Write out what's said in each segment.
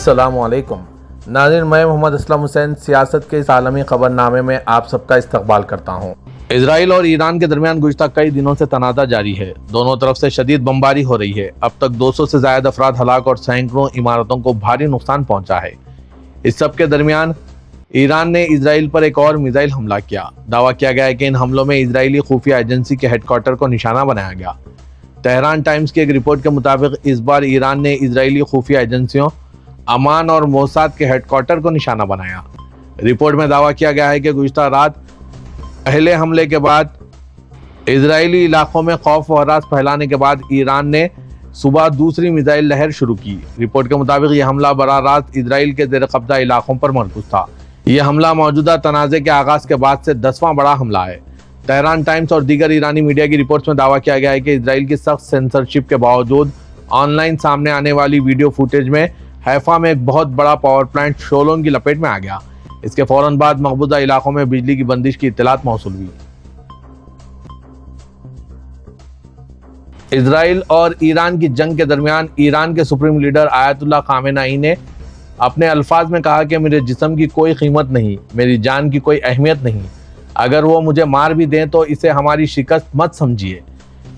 अस्सलाम वालेकुम नाज़रीन, मैं मोहम्मद असलम हुसैन सियासत के इस आलमी खबरनामे में आप सबका इस्तकबाल करता हूँ। इजराइल और ईरान के दरमियान गुज़िश्ता कई दिनों से तनाज़ा जारी है। दोनों तरफ से शदीद बमबारी हो रही है। अब तक 200 से ज़ायद अफराद हलाक और सैकड़ों इमारतों को भारी नुकसान पहुँचा है। इस सब के दरमियान ईरान ने इजराइल पर एक और मिसाइल हमला किया। दावा किया गया है कि इन हमलों में इजरायली खुफिया एजेंसी के हेडक्वार्टर को निशाना बनाया गया। तेहरान टाइम्स की एक रिपोर्ट के मुताबिक इस बार ईरान ने इजरायली खुफिया एजेंसियों अमान और मोसाद के हेडक्वार्टर को निशाना बनाया। रिपोर्ट में दावा किया गया है कि गुज़िश्ता रात पहले हमले के बाद इजरायली इलाकों में खौफ और हरास फैलाने के बाद ईरान ने सुबह दूसरी मिसाइल लहर शुरू की। रिपोर्ट के मुताबिक यह हमला बराह रास्त इजराइल के ज़ेर कब्जा इलाकों पर मरकूज था। यह हमला मौजूदा तनाज़े के आगाज़ के बाद से 10वां बड़ा हमला है। तेहरान टाइम्स और दीगर ईरानी मीडिया की रिपोर्ट्स में दावा किया गया है कि इजराइल की सख्त सेंसरशिप के बावजूद ऑनलाइन सामने आने वाली वीडियो फुटेज में हैफा में एक बहुत बड़ा पावर प्लांट शोलों की लपेट में आ गया। इसके फौरन बाद मकबूजा इलाकों में बिजली की बंदिश की इत्तलात मौसूल हुई। इजराइल और ईरान की जंग के दरमियान ईरान के सुप्रीम लीडर आयतुल्लाह खामेनेई ने अपने अल्फाज में कहा कि मेरे जिस्म की कोई कीमत नहीं, मेरी जान की कोई अहमियत नहीं। अगर वो मुझे मार भी दें तो इसे हमारी शिकस्त मत समझिए।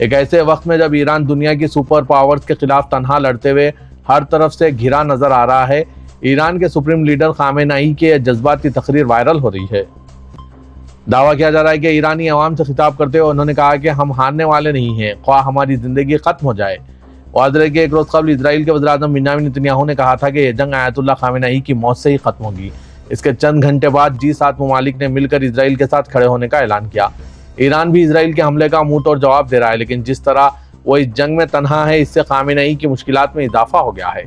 एक ऐसे वक्त में जब ईरान दुनिया की सुपर पावर्स के खिलाफ तनहा लड़ते हुए हर तरफ से घिरा नजर आ रहा है, ईरान के सुप्रीम लीडर खामेनेई की जज्बाती तकरीर वायरल हो रही है। दावा किया जा रहा है कि ईरानी अवाम से खिताब करते हुए उन्होंने कहा कि हम हारने वाले नहीं हैं, ख्वाह हमारी जिंदगी खत्म हो जाए। वाज़ेह है कि एक रोज कबल इजराइल के वज़ीर-ए-आज़म बेंजामिन नेतन्याहू ने कहा था कि यह जंग आयतुल्लाह खामेनेई की मौत से ही खत्म होगी। इसके चंद घंटे बाद G7 ममालिक ने मिलकर इजराइल के साथ खड़े होने का ऐलान किया। ईरान भी इजराइल के हमले का मुंह तोड़ जवाब दे रहा है, लेकिन जिस तरह वो इस जंग में तन्हा है, इससे खामेनेई की मुश्किलात में इजाफा हो गया है।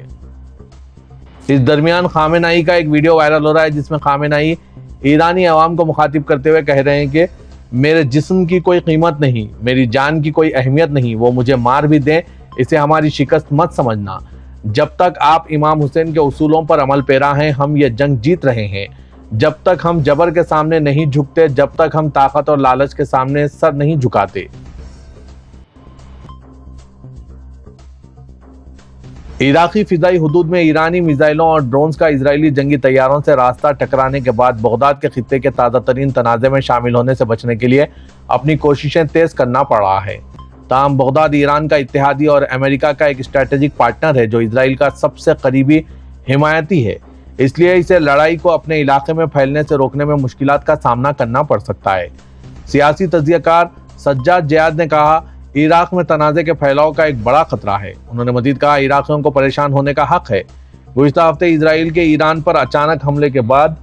इस दरमियान खामेनेई का एक वीडियो वायरल हो रहा है जिसमें खामेनेई ईरानी अवाम को मुखातिब करते हुए कह रहे हैं कि मेरे जिस्म की कोई कीमत नहीं, मेरी जान की कोई अहमियत नहीं। वो मुझे मार भी दें, इसे हमारी शिकस्त मत समझना। जब तक आप इमाम हुसैन के उसूलों पर अमल पेरा हैं, हम ये जंग जीत रहे हैं। जब तक हम जबर के सामने नहीं झुकते, जब तक हम ताकत और लालच के सामने सर नहीं झुकाते। इराकी फिजाई हुदूद में ईरानी मिसाइलों और ड्रोन्स का इजरायली जंगी तैयारों से रास्ता टकराने के बाद बगदाद के खित्ते के ताज़ा तरीन तनाज़े में शामिल होने से बचने के लिए अपनी कोशिशें तेज करना पड़ रहा है। ताहम बगदाद ईरान का इत्तेहादी और अमेरिका का एक स्ट्रेटेजिक पार्टनर है जो इजराइल का सबसे करीबी हिमायती है। इसलिए इसे लड़ाई को अपने इलाके में फैलने से रोकने में मुश्किलात का सामना करना पड़ सकता है। सियासी तज्ज़ियाकार सज्जाद जियाद ने कहा, इराक में तनाज़े के फैलाव का एक बड़ा खतरा है। उन्होंने मजीद कहा, इराकियों को परेशान होने का हक है। गुज़िश्ता हफ्ते इजराइल के ईरान पर अचानक हमले के बाद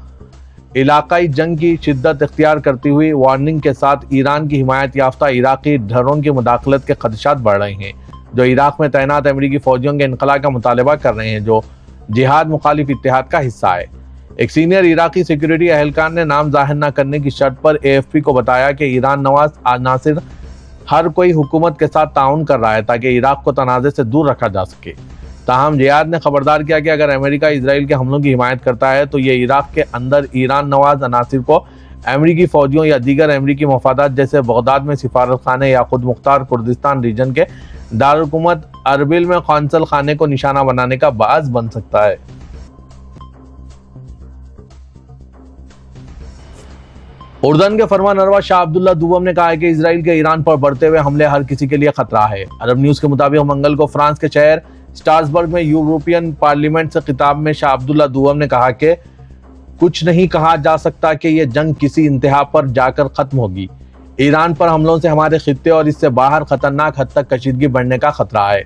इलाकाई जंग की शिद्दत इख्तियार करती हुई वार्निंग के साथ ईरान की हिमायत याफ्ता इराकी ढर्रों की मुदाखलत के खदशात बढ़ रहे हैं, जो इराक में तैनात अमरीकी फौजियों के इनकला का मुतालबा कर रहे हैं, जो जिहाद मुखालिफ इत्तेहाद का हिस्सा है। एक सीनियर इराकी सिक्योरिटी अहलकार ने नाम जाहिर न करने की शर्त पर AFP को बताया कि ईरान नवाज अनासिर हर कोई हुकूमत के साथ ताउन कर रहा है ताकि इराक को तनाज़े से दूर रखा जा सके। ताहम जियाद ने खबरदार किया कि अगर अमेरिका इजराइल के हमलों की हिमायत करता है तो ये इराक के अंदर ईरान नवाज अनासिर को अमरीकी फौजियों या दीगर अमरीकी मफादात जैसे बगदाद में सिफारत खाने या खुद मुख्तार कुर्दिस्तान रीजन के दारुल-हुकूमत अरबिल में कौंसल खाने को निशाना बनाने का बाज़ बन सकता है। उर्दन के फरमानरवा शाह अब्दुल्ला दुवम ने कहा है कि इजराइल के ईरान पर बढ़ते हुए हमले हर किसी के लिए खतरा है। अरब न्यूज़ के मुताबिक मंगल को फ्रांस के शहर स्ट्रासबर्ग में यूरोपियन पार्लियामेंट से खिताब में शाह अब्दुल्ला दुवम ने कहा कि कुछ नहीं कहा जा सकता कि यह जंग किसी इंतहा पर जाकर खत्म होगी। ईरान पर हमलों से हमारे खित्ते और इससे बाहर खतरनाक हद तक कशीदगी बढ़ने का खतरा है।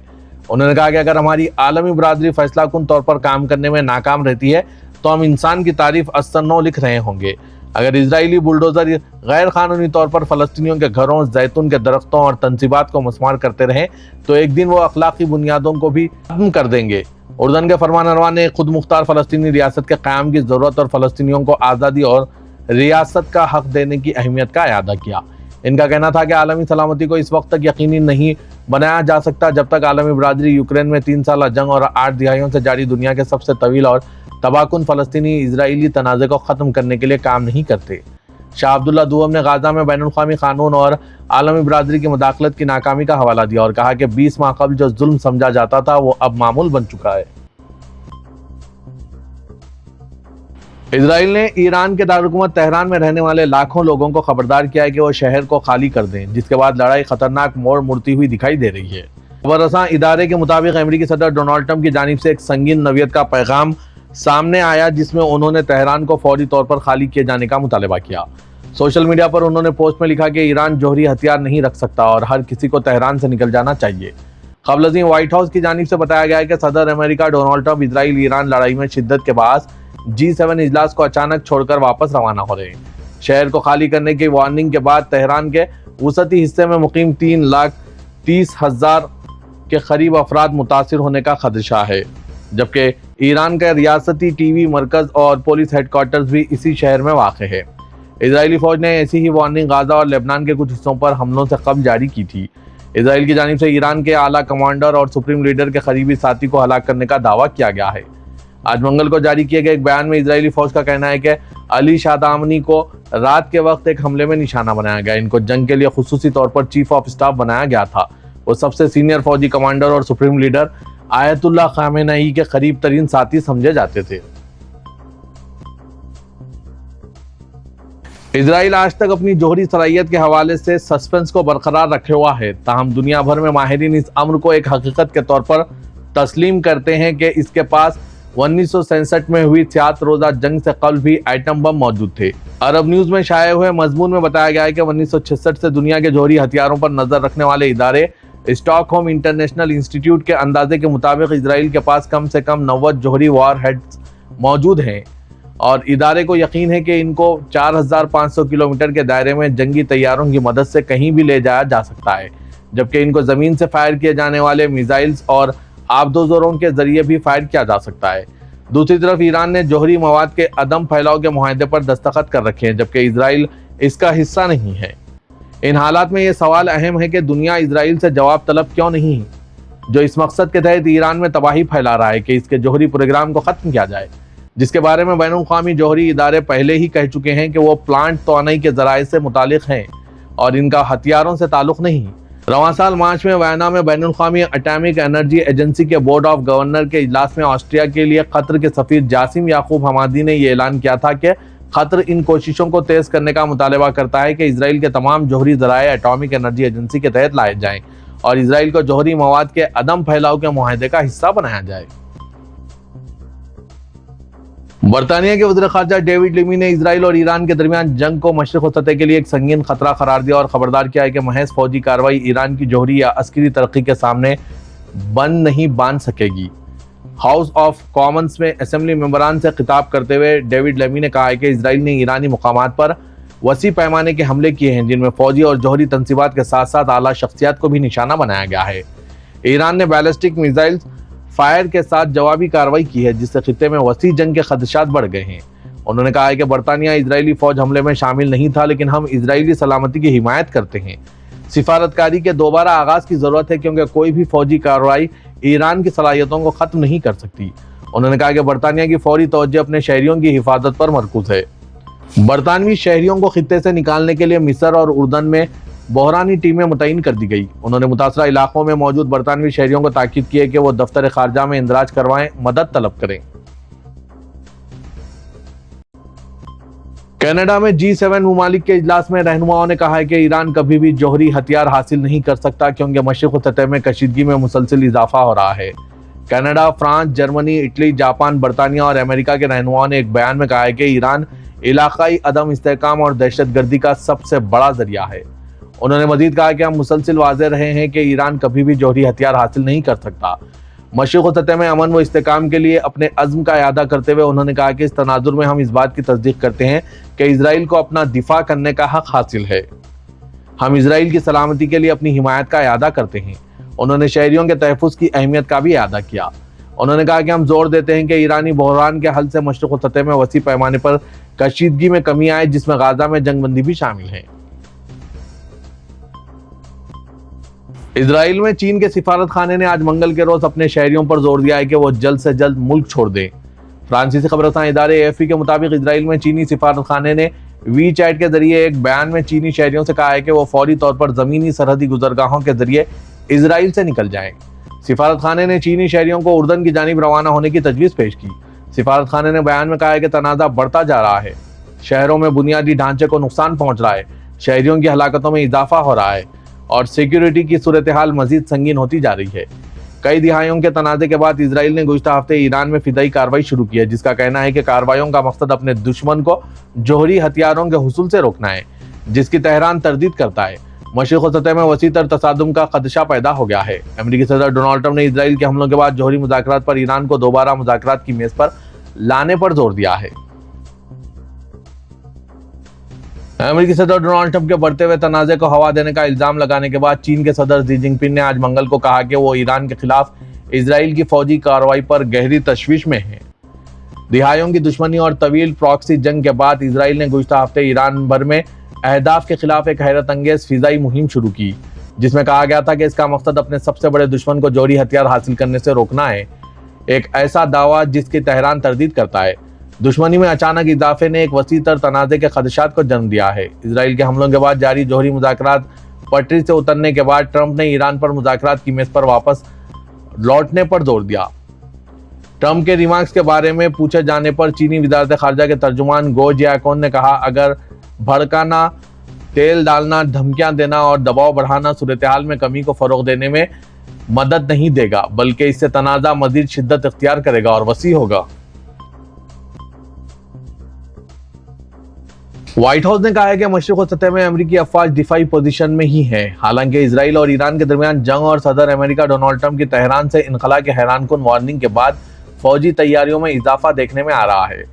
उन्होंने कहा कि अगर हमारी आलमी बरादरी फैसलाकुन तौर पर काम करने में नाकाम रहती है तो हम इंसान की तारीफ असर लिख रहे होंगे। अगर इजरायली बुलडोजर गैर कानूनी तौर पर फलस्तीनियों के घरों, जैतून के दरख्तों और तंसीबात को मस्मार करते रहें तो एक दिन वो अखलाकी बुनियादों को भी खत्म कर देंगे। उर्दन के फरमानरवा ने खुद मुख्तार फलस्तीनी रियासत के क़याम की ज़रूरत और फलस्तीनियों को आज़ादी और रियासत का हक देने की अहमियत का इआदा किया। इनका कहना था कि आलमी सलामती को इस वक्त तक यकीनी नहीं बनाया जा सकता जब तक आलमी बरादरी यूक्रेन में 3 साल जंग और 8 दिहाइयों से जारी दुनिया के सबसे तवील और तबाहकुन फलस्तीनी इजरायली तनाज़े को ख़त्म करने के लिए काम नहीं करते। शाह अब्दुल्ला दुवम ने गाज़ा में बैनुल-अक़वामी कानून और आलमी बरादरी की मुदाखलत की नाकामी का हवाला दिया और कहा कि 20 माह कबल जो जुल्म समझा जाता था वो अब मामूल बन चुका है। اسرائیل نے ایران کے دارالحکومت تہران میں رہنے والے لاکھوں لوگوں کو خبردار کیا ہے کہ وہ شہر کو خالی کر دیں، جس کے بعد لڑائی خطرناک موڑ مڑتی ہوئی دکھائی دے رہی ہے۔ خبر رساں ادارے کے مطابق امریکی صدر ڈونلڈ ٹرمپ کی جانب سے ایک سنگین نوعیت کا پیغام سامنے آیا، جس میں انہوں نے تہران کو فوری طور پر خالی کیے جانے کا مطالبہ کیا۔ سوشل میڈیا پر انہوں نے پوسٹ میں لکھا کہ ایران جوہری ہتھیار نہیں رکھ سکتا اور ہر کسی کو تہران سے نکل جانا چاہیے۔ قبل ازیں وائٹ ہاؤس کی جانب سے بتایا گیا ہے کہ صدر امریکہ ڈونلڈ ٹرمپ اسرائیل ایران لڑائی میں شدت کے باعث G7 اجلاس کو اچانک چھوڑ کر واپس روانہ ہو رہے ہیں۔ شہر کو خالی کرنے کی وارننگ کے بعد تہران کے وسطی حصے میں مقیم 3,30,000 کے قریب افراد متاثر ہونے کا خدشہ ہے، جبکہ ایران کا ریاستی ٹی وی مرکز اور پولیس ہیڈ کوارٹرز بھی اسی شہر میں واقع ہے۔ اسرائیلی فوج نے ایسی ہی وارننگ غازہ اور لبنان کے کچھ حصوں پر حملوں سے قبل جاری کی تھی۔ اسرائیل کی جانب سے ایران کے اعلیٰ کمانڈر اور سپریم لیڈر کے قریبی ساتھی کو ہلاک کرنے کا دعویٰ کیا گیا ہے۔ آج منگل کو جاری کیے گئے ایک بیان میں اسرائیلی فوج کا کہنا ہے کہ علی شادامنی کو رات کے وقت ایک حملے میں نشانہ بنایا گیا۔ ان کو جنگ کے لیے خصوصی طور پر چیف آف اسٹاف بنایا گیا تھا۔ وہ سب سے سینئر فوجی کمانڈر اور سپریم لیڈر آیت اللہ خامنئی کے قریب ترین ساتھی سمجھے جاتے تھے۔ اسرائیل آج تک اپنی جوہری صلاحیت کے حوالے سے سسپنس کو برقرار رکھے ہوا ہے، تاہم دنیا بھر میں ماہرین اس امر کو ایک حقیقت کے طور پر تسلیم کرتے ہیں کہ اس کے پاس 1967 میں ہوئی 7 روزہ جنگ سے قبل بھی ایٹم بم موجود تھے۔ عرب نیوز میں شائع ہوئے مضمون میں بتایا گیا ہے کہ 1966 سے دنیا کے جوہری ہتھیاروں پر نظر رکھنے والے ادارے اسٹاک ہوم انٹرنیشنل انسٹیٹیوٹ کے اندازے کے مطابق اسرائیل کے پاس کم سے کم 90 جوہری وار ہیڈز موجود ہیں، اور ادارے کو یقین ہے کہ ان کو 4500 کلومیٹر کے دائرے میں جنگی طیاروں کی مدد سے کہیں بھی لے جایا جا سکتا ہے، جبکہ ان کو زمین سے فائر کیے جانے والے میزائلز اور آبدوزروں کے ذریعے بھی فائر کیا جا سکتا ہے۔ دوسری طرف ایران نے جوہری مواد کے عدم پھیلاؤ کے معاہدے پر دستخط کر رکھے ہیں، جبکہ اسرائیل اس کا حصہ نہیں ہے۔ ان حالات میں یہ سوال اہم ہے کہ دنیا اسرائیل سے جواب طلب کیوں نہیں، جو اس مقصد کے تحت ایران میں تباہی پھیلا رہا ہے کہ اس کے جوہری پروگرام کو ختم کیا جائے، جس کے بارے میں بین الاقوامی جوہری ادارے پہلے ہی کہہ چکے ہیں کہ وہ پلانٹ توانائی کے ذرائع سے متعلق ہیں اور ان کا ہتھیاروں سے تعلق نہیں۔ رواں سال مارچ میں وینا میں بین الاقوامی اٹامک انرجی ایجنسی کے بورڈ آف گورنر کے اجلاس میں آسٹریا کے لیے قطر کے سفیر جاسم یعقوب حمادی نے یہ اعلان کیا تھا کہ قطر ان کوششوں کو تیز کرنے کا مطالبہ کرتا ہے کہ اسرائیل کے تمام جوہری ذرائع اٹامک انرجی ایجنسی کے تحت لائے جائیں اور اسرائیل کو جوہری مواد کے عدم پھیلاؤ کے معاہدے کا حصہ بنایا جائے۔ برطانیہ کے وزیر خارجہ ڈیوڈ لیمی نے اسرائیل اور ایران کے درمیان جنگ کو مشرق وسطی کے لیے ایک سنگین خطرہ قرار دیا اور خبردار کیا ہے کہ محض فوجی کارروائی ایران کی جوہری یا عسکری ترقی کے سامنے بند نہیں باندھ سکے گی۔ ہاؤس آف کامنز میں اسمبلی ممبران سے خطاب کرتے ہوئے ڈیوڈ لیمی نے کہا ہے کہ اسرائیل نے ایرانی مقامات پر وسیع پیمانے کے حملے کیے ہیں، جن میں فوجی اور جوہری تنصیبات کے ساتھ ساتھ اعلیٰ شخصیات کو بھی نشانہ بنایا گیا ہے۔ ایران نے بیلسٹک میزائل فائر کے ساتھ جوابی کارروائی کی ہے، جس سے خطے میں وسیع جنگ کے خدشات بڑھ گئے ہیں۔ انہوں نے کہا ہے کہ برطانیہ اسرائیلی فوج حملے میں شامل نہیں تھا، لیکن ہم اسرائیلی سلامتی کی حمایت کرتے ہیں۔ سفارتکاری کے دوبارہ آغاز کی ضرورت ہے کیونکہ کوئی بھی فوجی کارروائی ایران کی صلاحیتوں کو ختم نہیں کر سکتی۔ انہوں نے کہا کہ برطانیہ کی فوری توجہ اپنے شہریوں کی حفاظت پر مرکوز ہے۔ برطانوی شہریوں کو خطے سے نکالنے کے لیے مصر اور اردن میں بحرانی ٹیمیں متعین کر دی گئی۔ انہوں نے متاثرہ علاقوں میں موجود برطانوی شہریوں کو تاکید کی ہے کہ وہ دفتر خارجہ میں اندراج کروائیں، مدد طلب کریں۔ کینیڈا میں G7 ممالک کے اجلاس میں رہنماؤں نے کہا ہے کہ ایران کبھی بھی جوہری ہتھیار حاصل نہیں کر سکتا کیونکہ مشرق وسطی میں کشیدگی میں مسلسل اضافہ ہو رہا ہے۔ Canada, France, Germany, Italy, Japan, برطانیہ اور امریکہ کے رہنماؤں نے ایک بیان میں کہا ہے کہ ایران علاقائی عدم استحکام اور دہشت گردی کا سب سے بڑا ذریعہ ہے۔ انہوں نے مزید کہا کہ ہم مسلسل واضح رہے ہیں کہ ایران کبھی بھی جوہری ہتھیار حاصل نہیں کر سکتا۔ مشرق وسطی میں امن و استحکام کے لیے اپنے عزم کا اعادہ کرتے ہوئے انہوں نے کہا کہ اس تناظر میں ہم اس بات کی تصدیق کرتے ہیں کہ اسرائیل کو اپنا دفاع کرنے کا حق حاصل ہے۔ ہم اسرائیل کی سلامتی کے لیے اپنی حمایت کا اعادہ کرتے ہیں۔ انہوں نے شہریوں کے تحفظ کی اہمیت کا بھی اعادہ کیا۔ انہوں نے کہا کہ ہم زور دیتے ہیں کہ ایرانی بحران کے حل سے مشرق وسطی میں وسیع پیمانے پر کشیدگی میں کمی آئے، جس میں غزہ میں جنگ بندی بھی شامل ہے۔ اسرائیل میں چین کے سفارت خانے نے آج منگل کے روز اپنے شہریوں پر زور دیا ہے کہ وہ جلد سے جلد ملک چھوڑ دیں۔ فرانسیسی خبر رساں ادارے AFP کے مطابق اسرائیل میں چینی سفارت خانے نے وی چیٹ کے ذریعے ایک بیان میں چینی شہریوں سے کہا ہے کہ وہ فوری طور پر زمینی سرحدی گزرگاہوں کے ذریعے اسرائیل سے نکل جائیں۔ سفارت خانے نے چینی شہریوں کو اردن کی جانب روانہ ہونے کی تجویز پیش کی۔ सिफारत खाने ने बयान में कहा है कि तनाज़ा बढ़ता जा रहा है, शहरों में बुनियादी ढांचे को नुकसान पहुंच रहा है, शहरियों की हलाकतों में इजाफा हो रहा है और सिक्योरिटी की सूरत हाल मजीद संगीन होती जा रही है। कई दिहाइयों के तनाज़े के बाद इसराइल ने गुज़िश्ता हफ्ते ईरान में फिदाई कार्रवाई शुरू की है, जिसका कहना है कि कार्रवाइयों का मकसद अपने दुश्मन को जौहरी हथियारों के हुसूल से रोकना है, जिसकी तेहरान तरदीद करता है। मशरिक़ सतह में वसी तर तसादुम का खदशा पैदा हो गया है। अमेरिकी सदर डोनाल्ड ट्रंप ने इसराइल के हमलों के बाद जौहरी मुज़ाकरात पर ईरान को दोबारा मुज़ाकरात की मेज़ पर लाने पर जोर दिया है। अमेरिकी सदर डोनाल्ड ट्रंप के बढ़ते हुए तनाज़े को हवा देने का इल्जाम लगाने के बाद चीन के सदर शी जिनपिंग ने आज मंगल को कहा कि वो ईरान के खिलाफ इसराइल की फौजी कार्रवाई पर गहरी तशवीश में है। दिहाइयों की दुश्मनी और तवील प्रॉक्सी जंग के बाद इसराइल ने गुज़िश्ता हफ्ते ईरान भर में अहदाफ के खिलाफ एक हैरत अंगेज फिजाई मुहिम शुरू की, जिसमें कहा गया था कि इसका मकसद अपने सबसे बड़े दुश्मन को जौहरी हथियार हासिल करने से रोकना है। एक ऐसा दावा जिसकी तेहरान तरदीद करता है। दुश्मनी में अचानक इजाफे ने एक वसी तर तनाज़े के खदशात को जन्म दिया है। इसराइल के हमलों के बाद जारी जौहरी मुज़ाकरात पटरी से उतरने के बाद ट्रंप ने ईरान पर मुज़ाकरात की मेज़ पर वापस लौटने पर जोर दिया। ट्रंप के रिमार्क्स के बारे में पूछे जाने पर चीनी वज़ारत ख़ारजा के तर्जुमान गो जियाकोन ने कहा, अगर भड़काना, तेल डालना, धमकियां देना और दबाव बढ़ाना सूरत हाल में कमी को फ़रोग़ देने में मदद नहीं देगा, बल्कि इससे तनाज़ा मज़ीद शिद्दत इख्तियार करेगा और वसी होगा। व्हाइट हाउस ने कहा है कि मशरिक़ सतह में अमेरिकी अफवाज दिफाई पोजीशन में ही हैं। हालांकि इसराइल और ईरान के दरमियान जंग और सदर अमेरिका डोनाल्ड ट्रंप की तेहरान से इनखला के हैरानकुन वार्निंग के बाद फौजी तैयारियों में इजाफा देखने में आ रहा है।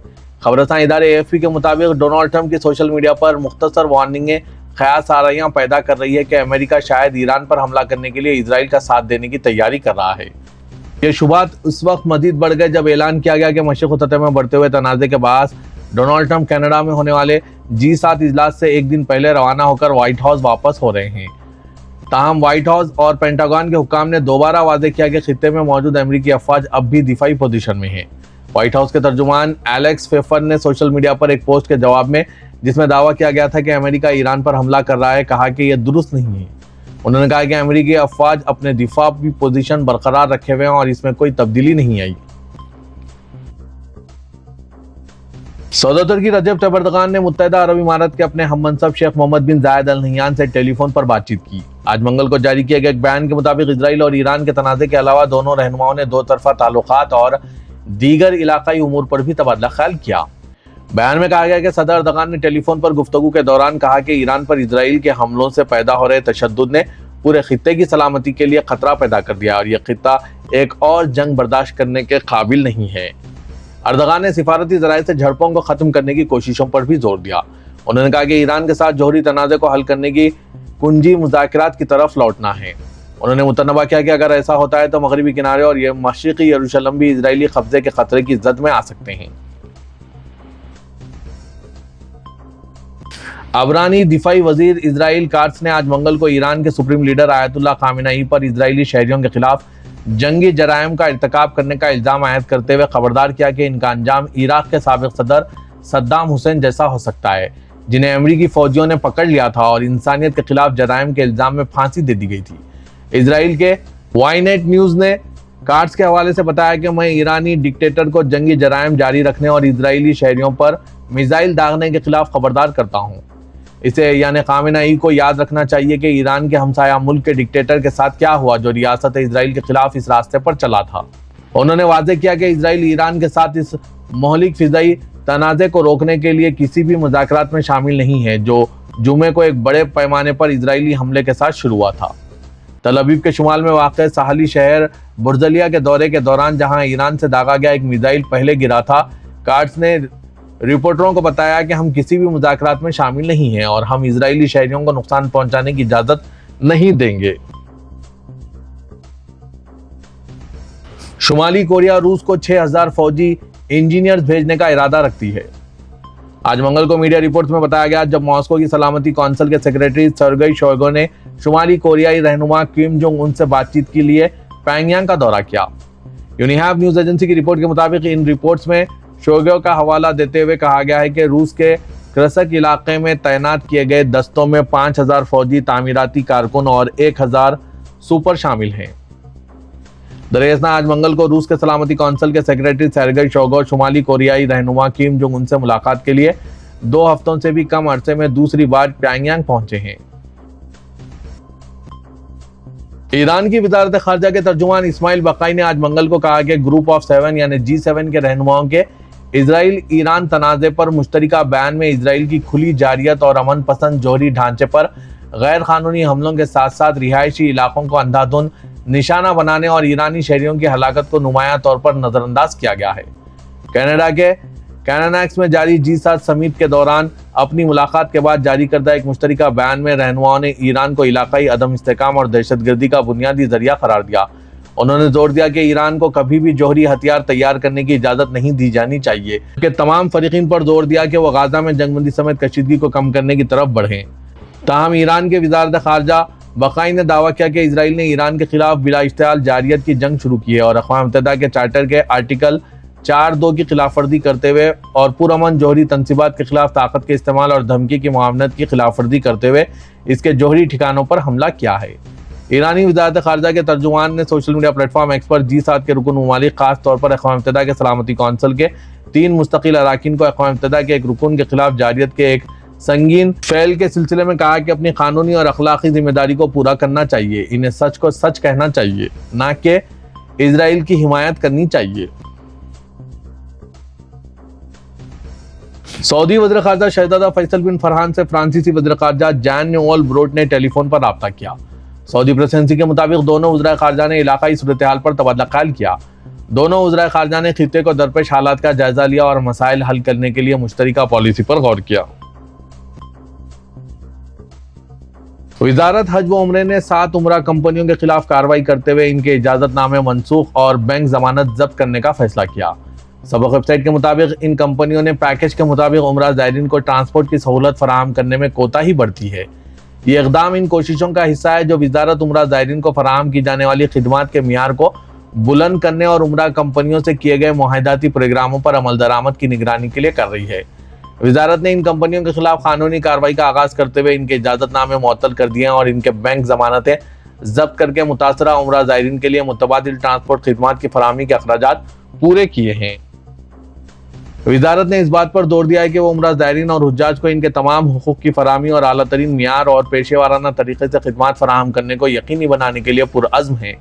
खबरसां इदारे AFP के मुताबिक डोनाल्ड ट्रंप की सोशल मीडिया पर मुख्तसर वार्निंगें ख़यास आराइयां पैदा कर रही है कि अमेरिका शायद ईरान पर हमला करने के लिए इसराइल का साथ देने की तैयारी कर रहा है। ये शुबात उस वक्त मजीद बढ़ गए जब ऐलान किया गया कि मशरिक़ सतह में बढ़ते हुए तनाज़े के बाद डोनाल्ड ट्रंप कनाडा में होने वाले G7 इजलास से एक दिन पहले रवाना होकर व्हाइट हाउस वापस हो रहे हैं। ताहम व्हाइट हाउस और पेंटागन के हुक्काम ने दोबारा वादे किया कि खित्ते में मौजूद अमेरिकी अफवाज अब भी दिफाई पोजीशन में हैं। व्हाइट हाउस के तर्जुमान एलेक्स फेफर ने सोशल मीडिया पर एक पोस्ट के जवाब में, जिसमें दावा किया गया था कि अमेरिका ईरान पर हमला कर रहा है, कहा कि यह दुरुस्त नहीं है। उन्होंने कहा कि अमेरिकी अफवाज अपने दिफा की पोजीशन बरकरार रखे हुए हैं और इसमें कोई तब्दीली नहीं आई। सऊदी तुर्की रजब तैयब एर्दोगान ने मुत्तहिदा अरब इमारात के अपने हममनसब शेख मोहम्मद बिन जायद अल नहयान से टेलीफोन पर बातचीत की। आज मंगल को जारी किए गए एक बयान के मुताबिक इसराइल और ईरान के तनाज़े के अलावा दोनों रहनुमाओं ने दो तरफा ताल्लुकात और दीगर इलाकाई उमूर पर भी तबादला ख्याल किया। बयान में कहा गया कि सदर एर्दोगान ने टेलीफोन पर गुफ्तगू के दौरान कहा कि ईरान पर इसराइल के हमलों से पैदा हो रहे तशद्दुद ने पूरे खित्ते की सलामती के लिए खतरा पैदा कर दिया और यह खित्ता एक और जंग बर्दाश्त करने के काबिल नहीं है। एर्दोगान ने सिफारती ज़राए से झड़पों को ख़त्म करने की कोशिशों पर भी जोर दिया। उन्होंने कहा कि ईरान के साथ जौहरी तनाज़े को हल करने की कुंजी मुज़ाकरात की तरफ लौटना है। उन्होंने मुतनबा किया कि अगर ऐसा होता है तो मगरबी किनारे और ये मशरिक़ी यरूशलेम भी इजरायली कब्जे के खतरे की जद में आ सकते हैं। अबरानी दिफाई वजीर इजराइल काट्स ने आज मंगल को ईरान के सुप्रीम लीडर आयतुल्लाह खामेनेई पर इजरायली शहरियों के खिलाफ जंगी जराइम का इर्तिकाब करने का इल्ज़ाम आयद करते हुए खबरदार किया कि इनका अंजाम इराक के साबिक़ सदर सद्दाम हुसैन जैसा हो सकता है, जिन्हें अमेरिकी फौजियों ने पकड़ लिया था और इंसानियत के खिलाफ जराइम के इल्ज़ाम में फांसी दे दी गई थी। इसराइल के वाईनेट न्यूज़ ने काट्स के हवाले से बताया कि मैं ईरानी डिक्टेटर को जंगी जराइम जारी रखने और इजरायली शहरियों पर मिसाइल दागने के खिलाफ खबरदार करता हूँ। इसे यानी खामेनेई को याद रखना चाहिए कि ईरान के हमसाया मुल्क के डिक्टेटर के साथ क्या हुआ जो रियासत इजराइल के खिलाफ इस रास्ते पर चला था। उन्होंने वाज़ेह किया कि इजराइल ईरान के साथ इस मोहलिक फिज़ाई तनाज़े को रोकने के लिए किसी भी मुज़ाकरात में शामिल नहीं है, जो जुमे को एक बड़े पैमाने पर इजरायली हमले के साथ शुरू हुआ था। तल अवीव के शुमाल में वाक़ साहली शहर बुर्जलिया के दौरे के दौरान जहां ईरान से दागा गया एक मिसाइल पहले गिरा था, काट्स ने रिपोर्टरों को बताया कि हम किसी भी मुज़ाकरात में शामिल नहीं हैं और हम इजरायली शहरियों को नुकसान पहुंचाने की इजाज़त नहीं देंगे। शुमाली कोरिया रूस को 6000 फौजी इंजीनियर्स भेजने का इरादा रखती है। आज मंगल को मीडिया रिपोर्ट्स में बताया गया जब मॉस्को की सलामती कौंसिल के सेक्रेटरी सर्गेई शोइगु ने शुमाली कोरियाई रहनुमा किम जोंग उन से बातचीत के लिए प्योंगयांग का दौरा किया। यूनिहाव न्यूज एजेंसी की रिपोर्ट के मुताबिक इन रिपोर्ट्स में शोइगु का हवाला देते हुए कहा गया है कि रूस के क्रसक इलाके में तैनात किए गए दस्तों में 5000 फौजी तामीराती कारकुन और 1000 सुपर शामिल हैं। दरअसल आज मंगल को रूस के सलामती कौंसिल के सेक्रेटरी सेर्गेई शोइगु शुमाली कोरियाई रहनुमा किम जोंग उन से मुलाकात के लिए 2 हफ्तों से भी कम अरसे में दूसरी बार प्योंगयांग पहुंचे हैं। ईरान की वजारत खारजा के तर्जुमान इस्माइल बकाई ने आज मंगल को कहा कि ग्रुप ऑफ 7 यानी G7 के रहनुमाओं के इजराइल ईरान तनाज़े पर मुश्तरका बयान में इजराइल की खुली जारियत और अमन पसंद जौहरी ढांचे पर गैर कानूनी हमलों के साथ साथ रिहायशी इलाकों को अंधाधुंध निशाना बनाने और ईरानी शहरियों की हलाकत को नुमायां तौर पर नजरअंदाज किया गया है। कनाडा के कैनानैक्स में जारी G7 समिट के दौरान अपनी मुलाकात के बाद जारी करदा एक मुश्तरका बयान में रहनुमाओं ने ईरान को इलाकाई अदम इस्तेकाम और दहशतगर्दी का बुनियादी जरिया करार दिया। उन्होंने जोर दिया कि ईरान को कभी भी जौहरी हथियार तैयार करने की इजाजत नहीं दी जानी चाहिए, कि तमाम फरीकीन पर जोर दिया कि वो गाजा में जंगबंदी समेत कशीदगी को कम करने की तरफ बढ़ें। ताहम ईरान के वजारत खारजा बकाई ने दावा किया कि इजराइल ने ईरान के खिलाफ बिला इश्तिहाल जारियत की जंग शुरू की है और अक़वाम मुत्तहिदा के चार्टर के आर्टिकल 4(2) की खिलाफ वर्जी करते हुए और पुरअमन जौहरी तंसीबात के खिलाफ ताकत के इस्तेमाल और धमकी की मुआवनत की खिलाफ वर्जी करते हुए इसके जौहरी ठिकानों पर हमला किया है। ईरानी वजारत खारजा के तर्जुमान ने सोशल मीडिया प्लेटफॉर्म एक्स पर G7 के रुकन ममालिक खास तौर पर अक़वाम मुत्तहिदा के सलामती कौंसिल के 3 मुस्तकिल अरकान को अक़वाम मुत्तहिदा के एक रुकन के खिलाफ जारियत के एक संगीन फेल के सिलसिले में कहा कि अपनी कानूनी और अखलाकी जिम्मेदारी को पूरा करना चाहिए। इन्हें सच को सच कहना चाहिए, न कि इजराइल की हिमायत करनी चाहिए। सऊदी वज़ीर ख़ारजा शहज़ादा फैसल बिन फरहान से फ्रांसीसी वज़ीर ख़ारजा जैन नोएल ब्रोट ने टेलीफोन पर राब्ता किया। सऊदी प्रेस एजेंसी के मुताबिक दोनों वज़ीर ख़ारजा ने इलाकाई सूरत हाल पर तबादला ख्याल किया। दोनों वज़ीर ख़ारजा ने खित्ते को दरपेश हालात का जायजा लिया और मसाइल हल करने के लिए मुश्तरका पॉलिसी पर गौर किया। वजारत हज व उम्रे ने 7 उम्रा कंपनियों के खिलाफ कार्रवाई करते हुए इनके इजाजतनामे मनसूख और बैंक जमानत जब्त करने का फैसला किया। सबक वेबसाइट के मुताबिक इन कंपनियों ने पैकेज के मुताबिक उम्रा ज़ायरीन को ट्रांसपोर्ट की सहूलत फराहम करने में कोताही बरती है। ये इक़दाम इन कोशिशों का हिस्सा है जो वजारत उम्रा ज़ायरीन को फराहम की जाने वाली खिदमात के मियार को बुलंद करने और उम्रा कंपनियों से किए गए मुआहदाती प्रोग्रामों पर अमल दरामद की निगरानी के लिए कर रही है। वजारत ने इन कंपनियों के खिलाफ कानूनी कार्रवाई का आगाज करते हुए इनके इजाजतनामे मुअत्तल कर दिए और इनके बैंक जमानतें जब्त करके मुतासरा उम्रा ज़ायरीन के लिए मुतबादिल ट्रांसपोर्ट खिदमात की फराहमी के अखराजात पूरे किए हैं। वजारत ने इस बात पर जोर दिया है कि वो उम्रा ज़ायरीन और हुज्जाज को इनके तमाम हुकूक की फराहमी और आला तरीन मियार और पेशेवाराना तरीके से खिदमात फराहम करने को यकीनी बनाने के लिए पुरअज़्म है।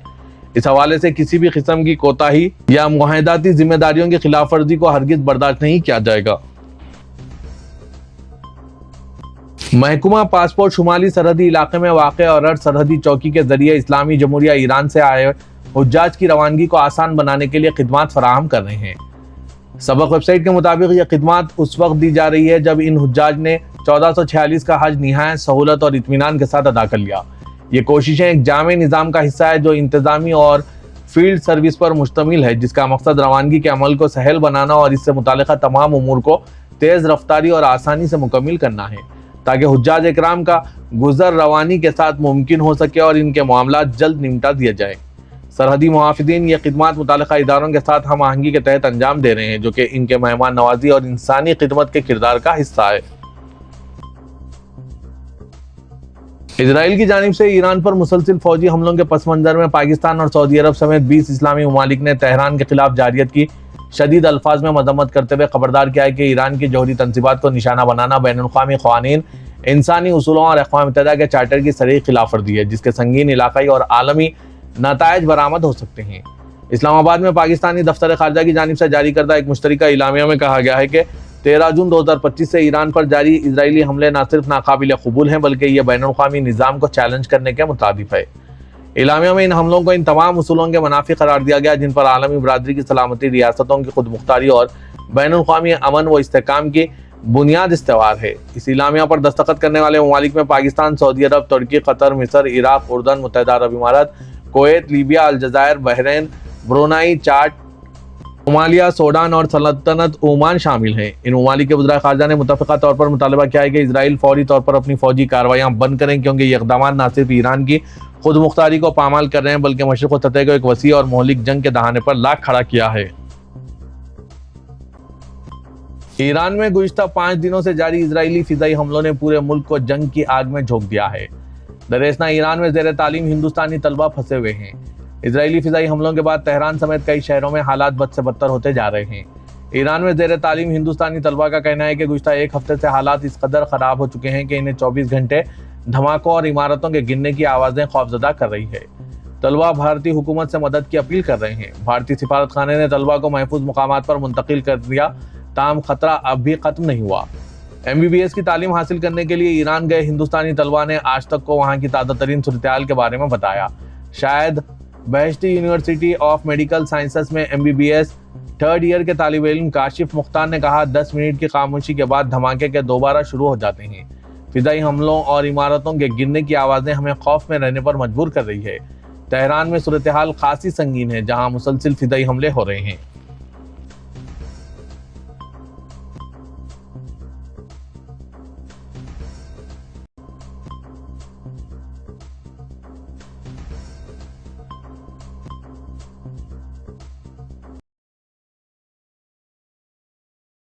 इस हवाले से किसी भी किस्म की कोताही या मुआहदाती जिम्मेदारियों की खिलाफ वर्जी को हरगिज बर्दाश्त नहीं किया जाएगा। महकमा पासपोर्ट शुमाली सरहदी इलाके में वाक़ और सरहदी चौकी के जरिए इस्लामी जमहूरिया ईरान से आए हुज्जाज की रवानगी को आसान बनाने के लिए खिदमात फराहम कर रहे हैं। सबक वेबसाइट के मुताबिक यह खिदमात उस वक्त दी जा रही है जब इन हुज्जाज ने 1446 का हज निहायत सहूलत और इत्मीनान के साथ अदा कर लिया। ये कोशिशें एक जामे निज़ाम का हिस्सा है जो इंतजामी और फील्ड सर्विस पर मुश्तमिल है, जिसका मकसद रवानगी के अमल को सहल बनाना और इससे मुताल्लिक़ तमाम उमूर को तेज़ रफ्तारी और आसानी से मुकम्मिल करना है, ताकि हुज्जाज इकराम का गुजर रवानी के साथ मुमकिन हो सके और इनके मामला जल्द निपटा दिया जाए। सरहदी मुहाफिज़ीन ये खिदमात मुताल्लिक़ा इदारों के साथ हम आहंगी के तहत अंजाम दे रहे हैं, जो कि इनके मेहमान नवाजी और इंसानी खिदमत के किरदार का हिस्सा है। इजराइल की जानिब से ईरान पर मुसलसिल फौजी हमलों के पस मंजर में पाकिस्तान और सऊदी अरब समेत 20 इस्लामी ममालिक ने तेहरान के खिलाफ जारियत की शदीद अल्फाज में मजम्मत करते हुए खबरदार किया है कि ईरान की जौहरी तंसीबात को निशाना बनाना बैनुल-अक़वामी क़वानीन, इंसानी उसूलों और अक़वाम मुत्तहिदा के चार्टर की सरीह खिलाफ वर्जी है, जिसके संगीन इलाकाई और आलमी नताइज बरामद हो सकते हैं। इस्लामाबाद में पाकिस्तानी दफ्तर खारजा की जानिब से जारी करदा एक मुश्तरका इलामिया में कहा गया है कि 13 जून 2025 से ईरान पर जारी इजरायली हमले न सिर्फ नाकाबिल कबूल हैं बल्कि ये बैनुल-अक़वामी निज़ाम को चैलेंज करने के मुताबिक है। इलामिया में इन हमलों को इन तमाम उसूलों के मुनाफी करार दिया गया जिन पर आलमी बरादरी की सलामती, रियासतों की खुद मुख्तारी और बैनुल-अक़वामी अमन व इस्तेहकाम की बुनियाद इस्तवार है। इस इलामिया पर दस्तखत करने वाले ममालिक में पाकिस्तान, सऊदी अरब, तुर्की, कतर, मिस्र, इराक, उर्दन, मुत्तहिदा अरब इमारात, कुवैत, लीबिया, अलजायर, बहरीन, ब्रुनई, चाड, सोमालिया, सूडान और सल्तनत ओमान शामिल हैं। इन ममालिक के वज़ीर ख़ारजा ने मुतफ़िक़ा तौर पर मुतालबा किया है कि इजराइल फौरी तौर पर अपनी फौजी कार्रवाइयाँ बंद करें, क्योंकि ये इक़दामात न सिर्फ ईरान की खुद मुख्तारी को पामाल कर रहे हैं बल्कि मशरिक़ व सतह को एक वसी और मोहलिक जंग के दहाने पर ला खड़ा किया है। ईरान में गुज़िश्ता 5 दिनों से जारी इजरायली फ़िज़ाई हमलों ने पूरे मुल्क को जंग की आग में झोंक दिया है। दरअसल ईरान में ज़ेर तालीम हिंदुस्तानी तलबा फंसे हुए हैं। اسرائیلی فضائی حملوں کے بعد تہران سمیت کئی شہروں میں حالات بد سے بدتر ہوتے جا رہے ہیں۔ ایران میں زیر تعلیم ہندوستانی طلبہ کا کہنا ہے کہ گزشتہ ایک ہفتے سے حالات اس قدر خراب ہو چکے ہیں کہ انہیں 24 گھنٹے دھماکوں اور عمارتوں کے گرنے کی آوازیں خوفزدہ کر رہی ہے۔ طلبہ بھارتی حکومت سے مدد کی اپیل کر رہے ہیں۔ بھارتی سفارت خانے نے طلبہ کو محفوظ مقامات پر منتقل کر دیا، تاہم خطرہ اب بھی ختم نہیں ہوا۔ MBBS کی تعلیم حاصل کرنے کے لیے ایران گئے ہندوستانی طلبہ نے آج تک کو وہاں کی تازہ ترین صورتحال کے بارے میں بتایا۔ شاید بہشتی یونیورسٹی آف میڈیکل سائنسز میں MBBS 3rd ایئر کے طالب علم کاشف مختار نے کہا، 10 منٹ کی خاموشی کے بعد دھماکے کے دوبارہ شروع ہو جاتے ہیں۔ فضائی حملوں اور عمارتوں کے گرنے کی آوازیں ہمیں خوف میں رہنے پر مجبور کر رہی ہے۔ تہران میں صورتحال خاصی سنگین ہے، جہاں مسلسل فضائی حملے ہو رہے ہیں۔